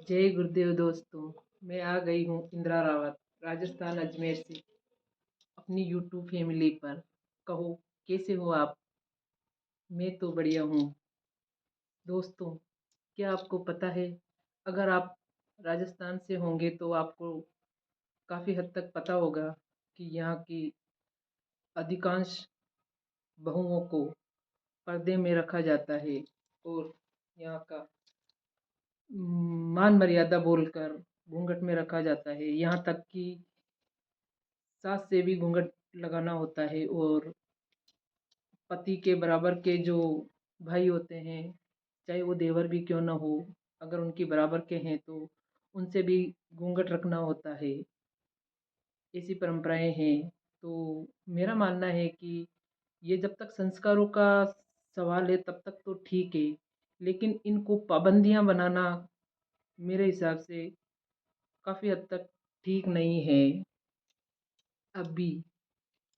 जय गुरुदेव दोस्तों। मैं आ गई हूँ इंदिरा रावत, राजस्थान अजमेर से अपनी यूट्यूब फैमिली पर। कहो कैसे हो आप? मैं तो बढ़िया हूँ। दोस्तों, क्या आपको पता है, अगर आप राजस्थान से होंगे तो आपको काफ़ी हद तक पता होगा कि यहाँ की अधिकांश बहुओं को पर्दे में रखा जाता है और यहाँ का मान मर्यादा बोलकर घूंघट में रखा जाता है। यहाँ तक कि सास से भी घूंघट लगाना होता है और पति के बराबर के जो भाई होते हैं, चाहे वो देवर भी क्यों ना हो, अगर उनकी बराबर के हैं तो उनसे भी घूंघट रखना होता है। ऐसी परंपराएं हैं। तो मेरा मानना है कि ये जब तक संस्कारों का सवाल है तब तक तो ठीक है, लेकिन इनको पाबंदियां बनाना मेरे हिसाब से काफ़ी हद तक ठीक नहीं है। अभी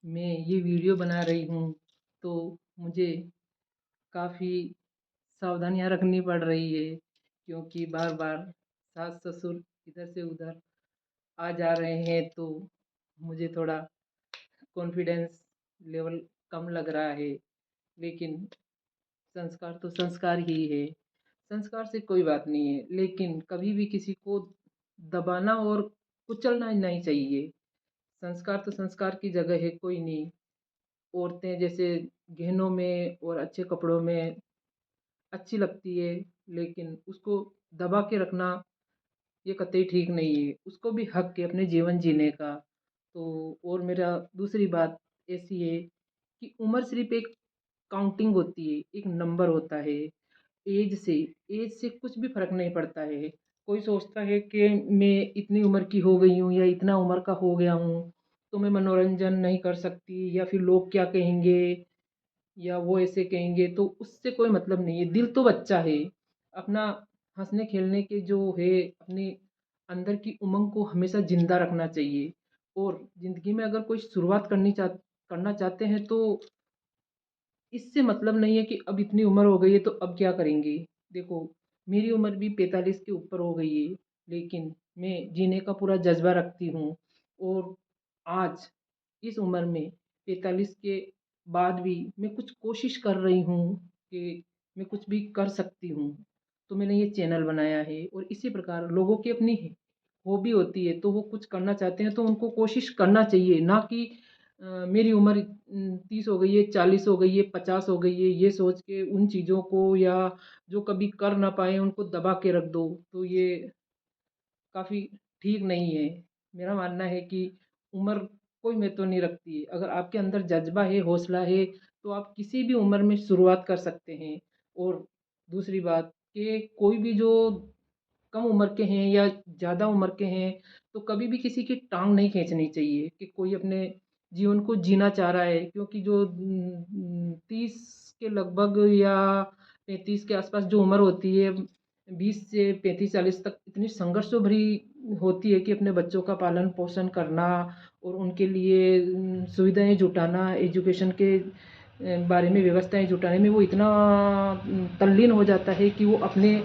मैं ये वीडियो बना रही हूँ तो मुझे काफ़ी सावधानियाँ रखनी पड़ रही है, क्योंकि बार बार सास ससुर इधर से उधर आ जा रहे हैं तो मुझे थोड़ा कॉन्फिडेंस लेवल कम लग रहा है। लेकिन संस्कार तो संस्कार ही है, संस्कार से कोई बात नहीं है, लेकिन कभी भी किसी को दबाना और कुचलना नहीं चाहिए। संस्कार तो संस्कार की जगह है, कोई नहीं। औरतें जैसे गहनों में और अच्छे कपड़ों में अच्छी लगती है, लेकिन उसको दबा के रखना ये कतई ठीक नहीं है। उसको भी हक है अपने जीवन जीने का। तो और मेरा दूसरी बात ऐसी है कि उम्र सिर्फ एक काउंटिंग होती है, एक नंबर होता है। एज से एज से कुछ भी फर्क नहीं पड़ता है। कोई सोचता है कि मैं इतनी उम्र की हो गई हूँ या इतना उम्र का हो गया हूँ तो मैं मनोरंजन नहीं कर सकती, या फिर लोग क्या कहेंगे, या वो ऐसे कहेंगे, तो उससे कोई मतलब नहीं है। दिल तो बच्चा है, अपना हंसने खेलने के जो है, अपने अंदर की उमंग को हमेशा जिंदा रखना चाहिए। और ज़िंदगी में अगर कोई शुरुआत करना चाहते हैं तो इससे मतलब नहीं है कि अब इतनी उम्र हो गई है तो अब क्या करेंगे। देखो, मेरी उम्र भी 45 के ऊपर हो गई है, लेकिन मैं जीने का पूरा जज्बा रखती हूँ। और आज इस उम्र में 45 के बाद भी मैं कुछ कोशिश कर रही हूँ कि मैं कुछ भी कर सकती हूँ। तो मैंने ये चैनल बनाया है। और इसी प्रकार लोगों की अपनी हॉबी होती है, तो वो कुछ करना चाहते हैं तो उनको कोशिश करना चाहिए, ना कि मेरी उम्र 30 हो गई है, 40 हो गई है, 50 हो गई है, ये सोच के उन चीज़ों को या जो कभी कर ना पाए उनको दबा के रख दो। तो ये काफ़ी ठीक नहीं है। मेरा मानना है कि उम्र कोई महत्व नहीं रखती है। अगर आपके अंदर जज़्बा है, हौसला है, तो आप किसी भी उम्र में शुरुआत कर सकते हैं। और दूसरी बात कि कोई भी जो कम उम्र के हैं या ज़्यादा उम्र के हैं, तो कभी भी किसी की टाँग नहीं खींचनी चाहिए कि कोई अपने जीवन को जीना चाह रहा है। क्योंकि जो 30 के लगभग या 35 के आसपास जो उम्र होती है, 20 से 35-40 तक इतनी संघर्ष भरी होती है कि अपने बच्चों का पालन पोषण करना और उनके लिए सुविधाएं जुटाना, एजुकेशन के बारे में व्यवस्थाएं जुटाने में वो इतना तल्लीन हो जाता है कि वो अपने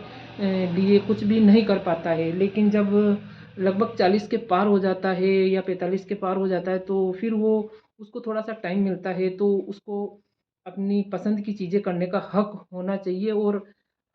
लिए कुछ भी नहीं कर पाता है। लेकिन जब लगभग 40 के पार हो जाता है या 45 के पार हो जाता है तो फिर वो उसको थोड़ा सा टाइम मिलता है, तो उसको अपनी पसंद की चीज़ें करने का हक होना चाहिए। और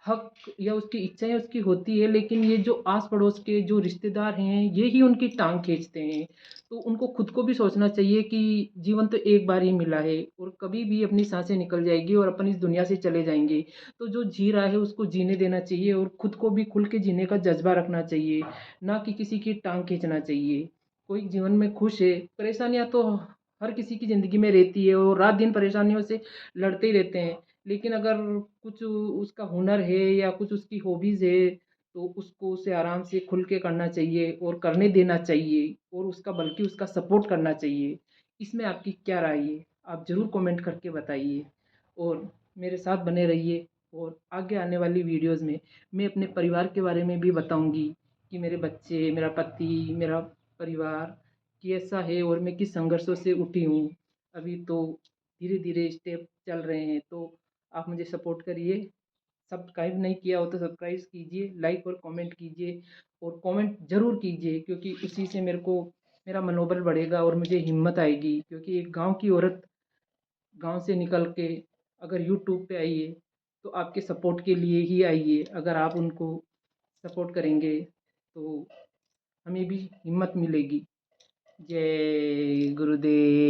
हक या उसकी इच्छाएं उसकी होती है, लेकिन ये जो आस पड़ोस के जो रिश्तेदार हैं ये ही उनकी टांग खींचते हैं। तो उनको खुद को भी सोचना चाहिए कि जीवन तो एक बार ही मिला है और कभी भी अपनी सांसें निकल जाएगी और अपन इस दुनिया से चले जाएंगे। तो जो जी रहा है उसको जीने देना चाहिए और खुद को भी खुल के जीने का जज्बा रखना चाहिए, ना कि किसी की टांग खींचना चाहिए। कोई जीवन में खुश है, परेशानियां तो हर किसी की ज़िंदगी में रहती है और रात दिन परेशानियों से लड़ते ही रहते हैं। लेकिन अगर कुछ उसका हुनर है या कुछ उसकी हॉबीज़ है तो उसको उसे आराम से खुल के करना चाहिए और करने देना चाहिए, और उसका बल्कि उसका सपोर्ट करना चाहिए। इसमें आपकी क्या राय है? आप ज़रूर कमेंट करके बताइए और मेरे साथ बने रहिए। और आगे आने वाली वीडियोज़ में मैं अपने परिवार के बारे में भी बताऊंगी कि मेरे बच्चे, मेरा पति, मेरा परिवार कैसा है और मैं किस संघर्षों से उठी हूँ। अभी तो धीरे धीरे स्टेप चल रहे हैं, तो आप मुझे सपोर्ट करिए। सब्सक्राइब नहीं किया हो तो सब्सक्राइब कीजिए, लाइक और कमेंट कीजिए और कमेंट ज़रूर कीजिए, क्योंकि उसी से मेरा मनोबल बढ़ेगा और मुझे हिम्मत आएगी। क्योंकि एक गाँव की औरत गाँव से निकल के अगर यूट्यूब पे आई है तो आपके सपोर्ट के लिए ही आई है। अगर आप उनको सपोर्ट करेंगे तो हमें भी हिम्मत मिलेगी। जय गुरुदेव।